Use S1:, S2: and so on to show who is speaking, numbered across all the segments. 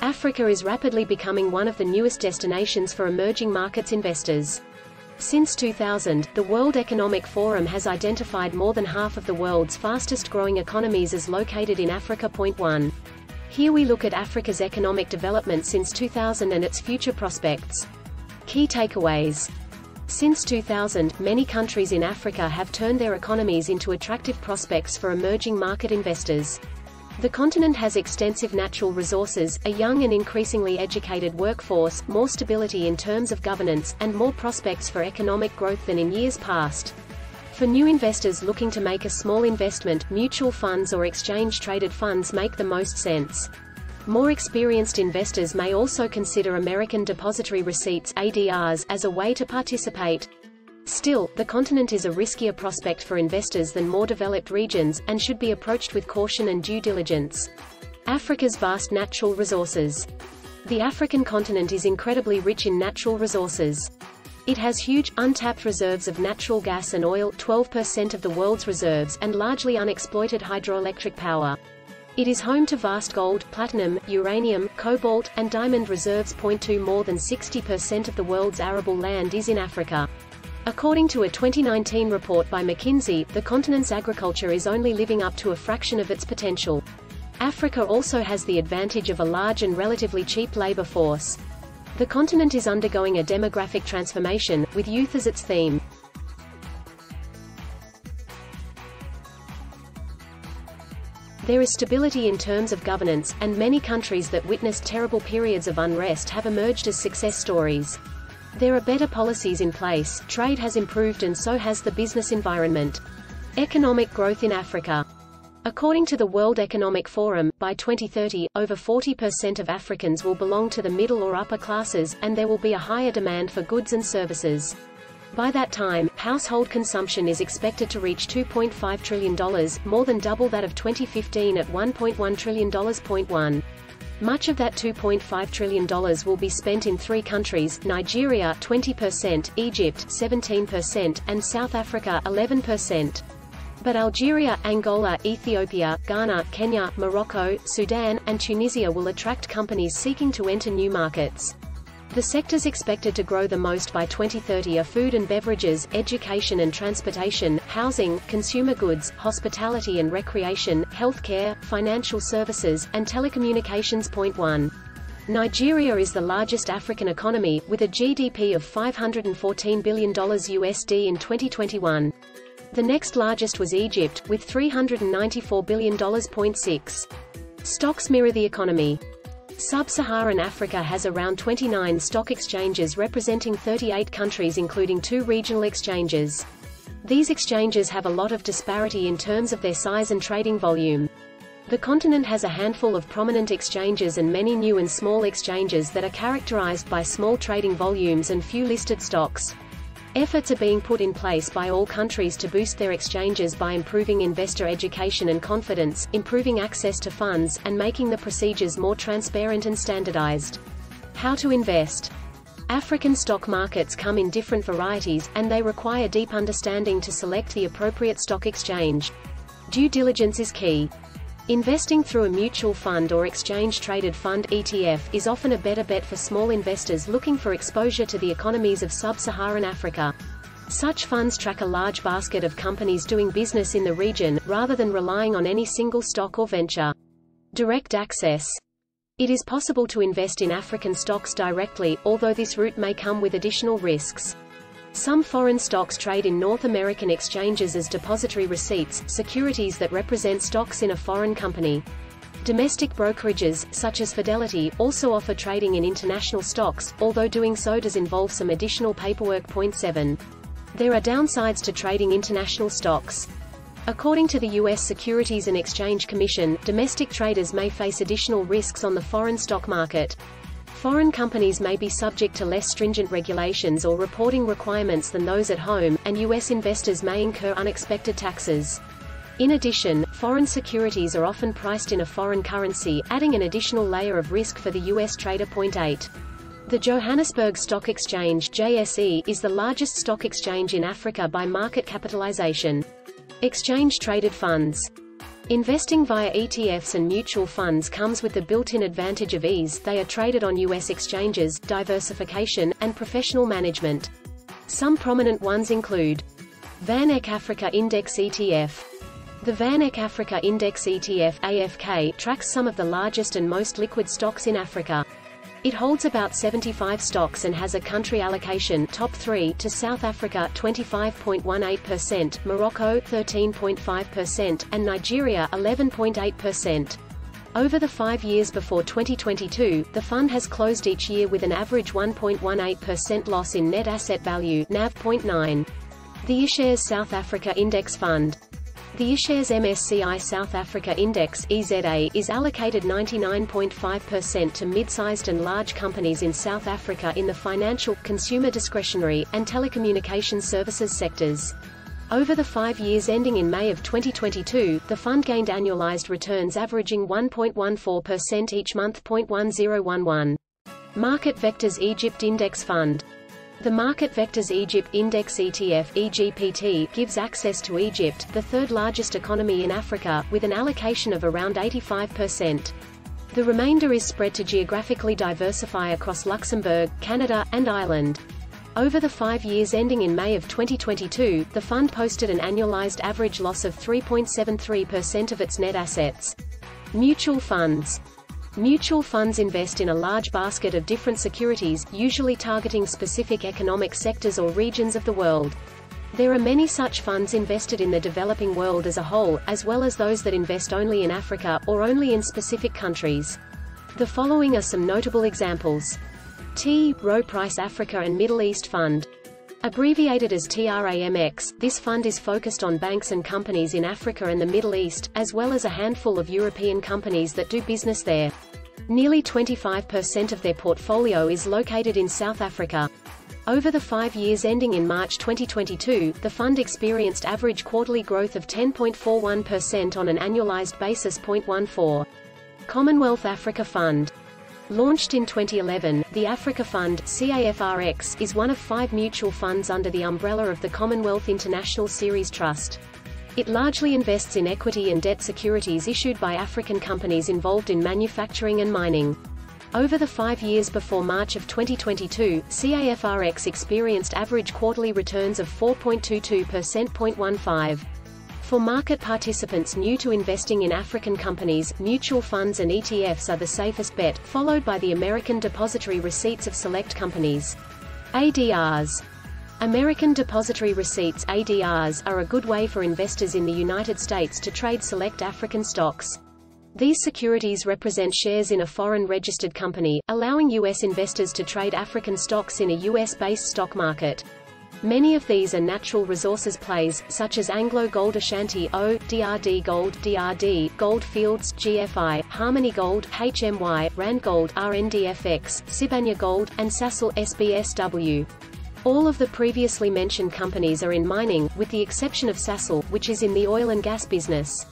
S1: Africa is rapidly becoming one of the newest destinations for emerging markets investors. Since 2000, the World Economic Forum has identified more than half of the world's fastest-growing economies as located in Africa. 1. Here we look at Africa's economic development since 2000 and its future prospects. Key takeaways. Since 2000, many countries in Africa have turned their economies into attractive prospects for emerging market investors. The continent has extensive natural resources, a young and increasingly educated workforce, more stability in terms of governance, and more prospects for economic growth than in years past. For new investors looking to make a small investment, mutual funds or exchange-traded funds make the most sense. More experienced investors may also consider American Depository Receipts (ADRs) as a way to participate. Still, the continent is a riskier prospect for investors than more developed regions, and should be approached with caution and due diligence. Africa's vast natural resources. The African continent is incredibly rich in natural resources. It has huge, untapped reserves of natural gas and oil, 12% of the world's reserves, and largely unexploited hydroelectric power. It is home to vast gold, platinum, uranium, cobalt, and diamond reserves. 2 More than 60% of the world's arable land is in Africa. According to a 2019 report by McKinsey, the continent's agriculture is only living up to a fraction of its potential. Africa also has the advantage of a large and relatively cheap labor force. The continent is undergoing a demographic transformation, with youth as its theme. There is stability in terms of governance, and many countries that witnessed terrible periods of unrest have emerged as success stories. There are better policies in place, trade has improved and so has the business environment. Economic growth in Africa. According to the World Economic Forum, by 2030, over 40% of Africans will belong to the middle or upper classes, and there will be a higher demand for goods and services. By that time, household consumption is expected to reach $2.5 trillion, more than double that of 2015 at $1.1 trillion. 1. Much of that $2.5 trillion will be spent in 3 countries, Nigeria 20%, Egypt 17%, and South Africa 11%. But Algeria, Angola, Ethiopia, Ghana, Kenya, Morocco, Sudan, and Tunisia will attract companies seeking to enter new markets. The sectors expected to grow the most by 2030 are food and beverages, education and transportation, housing, consumer goods, hospitality and recreation, healthcare, financial services, and telecommunications. 1. Nigeria is the largest African economy, with a GDP of $514 billion USD in 2021. The next largest was Egypt, with $394 billion. 6. Stocks mirror the economy. Sub-Saharan Africa has around 29 stock exchanges representing 38 countries including 2 regional exchanges. These exchanges have a lot of disparity in terms of their size and trading volume. The continent has a handful of prominent exchanges and many new and small exchanges that are characterized by small trading volumes and few listed stocks. Efforts are being put in place by all countries to boost their exchanges by improving investor education and confidence, improving access to funds, and making the procedures more transparent and standardized. How to invest. African stock markets come in different varieties, and they require deep understanding to select the appropriate stock exchange. Due diligence is key. Investing through a mutual fund or exchange-traded fund (ETF) is often a better bet for small investors looking for exposure to the economies of sub-Saharan Africa. Such funds track a large basket of companies doing business in the region, rather than relying on any single stock or venture. Direct access. It is possible to invest in African stocks directly, although this route may come with additional risks. Some foreign stocks trade in North American exchanges as depository receipts, securities that represent stocks in a foreign company. Domestic brokerages, such as Fidelity, also offer trading in international stocks, although doing so does involve some additional paperwork. 7. There are downsides to trading international stocks. According to the U.S. Securities and Exchange Commission, domestic traders may face additional risks on the foreign stock market. Foreign companies may be subject to less stringent regulations or reporting requirements than those at home, and U.S. investors may incur unexpected taxes. In addition, foreign securities are often priced in a foreign currency, adding an additional layer of risk for the U.S. trader. 8. The Johannesburg Stock Exchange (JSE) is the largest stock exchange in Africa by market capitalization. Exchange-traded funds. Investing via ETFs and mutual funds comes with the built-in advantage of ease. They are traded on U.S. exchanges, diversification, and professional management. Some prominent ones include Van Eck Africa Index ETF. The Van Eck Africa Index ETF (AFK) tracks some of the largest and most liquid stocks in Africa. It holds about 75 stocks and has a country allocation top 3 to South Africa 25.18%, Morocco 13.5%, and Nigeria 11.8%. Over the 5 years before 2022, the fund has closed each year with an average 1.18% loss in net asset value (NAV.9). The iShares South Africa Index Fund. The iShares MSCI South Africa Index (EZA) is allocated 99.5% to mid-sized and large companies in South Africa in the financial, consumer discretionary, and telecommunications services sectors. Over the 5 years ending in May of 2022, the fund gained annualized returns averaging 1.14% each month. 1011. Market Vectors Egypt Index Fund. The Market Vectors Egypt Index ETF (EGPT) gives access to Egypt, the third largest economy in Africa, with an allocation of around 85%. The remainder is spread to geographically diversify across Luxembourg, Canada, and Ireland. Over the 5 years ending in May of 2022, the fund posted an annualized average loss of 3.73% of its net assets. Mutual funds. Mutual funds invest in a large basket of different securities, usually targeting specific economic sectors or regions of the world. There are many such funds invested in the developing world as a whole, as well as those that invest only in Africa, or only in specific countries. The following are some notable examples. T. Rowe Price Africa and Middle East Fund. Abbreviated as TRAMX, this fund is focused on banks and companies in Africa and the Middle East, as well as a handful of European companies that do business there. Nearly 25% of their portfolio is located in South Africa. Over the 5 years ending in March 2022, the fund experienced average quarterly growth of 10.41% on an annualized basis. 0.14. Commonwealth Africa Fund. Launched in 2011, the Africa Fund (CAFRX) is one of 5 mutual funds under the umbrella of the Commonwealth International Series Trust. It largely invests in equity and debt securities issued by African companies involved in manufacturing and mining. Over the 5 years before March of 2022, CAFRX experienced average quarterly returns of 4.22%. 0.15. For market participants new to investing in African companies, mutual funds and ETFs are the safest bet, followed by the American Depository Receipts of select companies. ADRs. American Depository Receipts (ADRs) are a good way for investors in the United States to trade select African stocks. These securities represent shares in a foreign registered company, allowing U.S. investors to trade African stocks in a U.S.-based stock market. Many of these are natural resources plays, such as Anglo Gold Ashanti O, DRD Gold, DRD, Gold Fields, GFI, Harmony Gold, HMY, Rand Gold, RNDFX, Sibanya Gold, and Sasol SBSW. All of the previously mentioned companies are in mining, with the exception of Sasol, which is in the oil and gas business.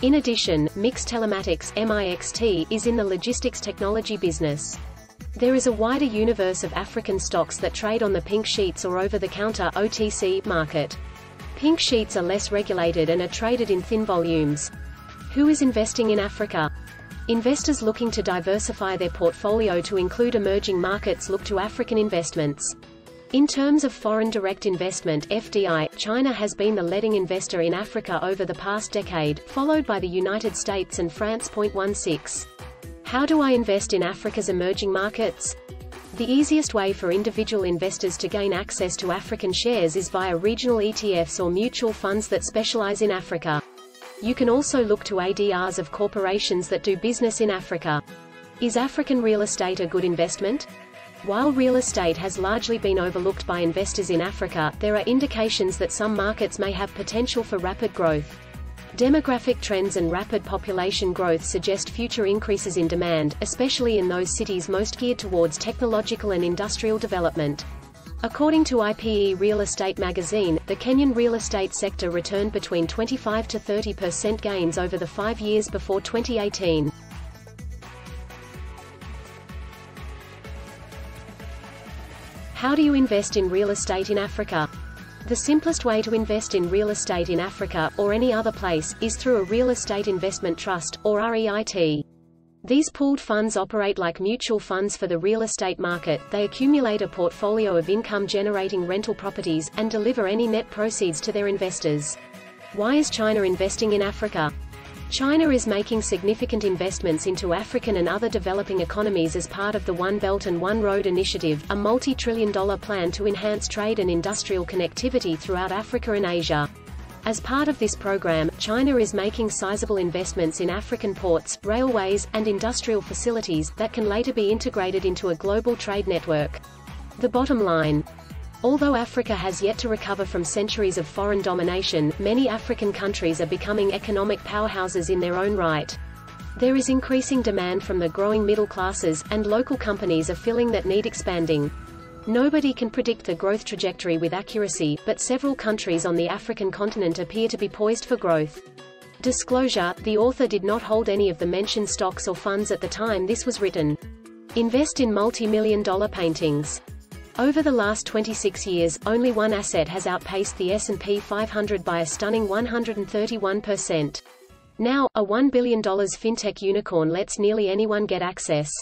S1: In addition, Mix Telematics (MIXT) is in the logistics technology business. There is a wider universe of African stocks that trade on the pink sheets or over-the-counter (OTC) market. Pink sheets are less regulated and are traded in thin volumes. Who is investing in Africa? Investors looking to diversify their portfolio to include emerging markets look to African investments. In terms of foreign direct investment (FDI), China has been the leading investor in Africa over the past decade, followed by the United States and France. 0.16. How do I invest in Africa's emerging markets? The easiest way for individual investors to gain access to African shares is via regional ETFs or mutual funds that specialize in Africa. You can also look to ADRs of corporations that do business in Africa. Is African real estate a good investment? While real estate has largely been overlooked by investors in Africa, there are indications that some markets may have potential for rapid growth. Demographic trends and rapid population growth suggest future increases in demand, especially in those cities most geared towards technological and industrial development. According to IPE Real Estate magazine, the Kenyan real estate sector returned between 25 to 30% gains over the 5 years before 2018. How do you invest in real estate in Africa? The simplest way to invest in real estate in Africa, or any other place, is through a real estate investment trust, or REIT. These pooled funds operate like mutual funds for the real estate market. They accumulate a portfolio of income-generating rental properties, and deliver any net proceeds to their investors. Why is China investing in Africa? China is making significant investments into African and other developing economies as part of the One Belt and One Road initiative, a multi-trillion-dollar plan to enhance trade and industrial connectivity throughout Africa and Asia. As part of this program, China is making sizable investments in African ports, railways, and industrial facilities, that can later be integrated into a global trade network. The bottom line: although Africa has yet to recover from centuries of foreign domination, many African countries are becoming economic powerhouses in their own right. There is increasing demand from the growing middle classes, and local companies are filling that need expanding. Nobody can predict the growth trajectory with accuracy, but several countries on the African continent appear to be poised for growth. Disclosure: the author did not hold any of the mentioned stocks or funds at the time this was written. Invest in multi-million-dollar paintings. Over the last 26 years, only one asset has outpaced the S&P 500 by a stunning 131%. Now, a $1 billion fintech unicorn lets nearly anyone get access.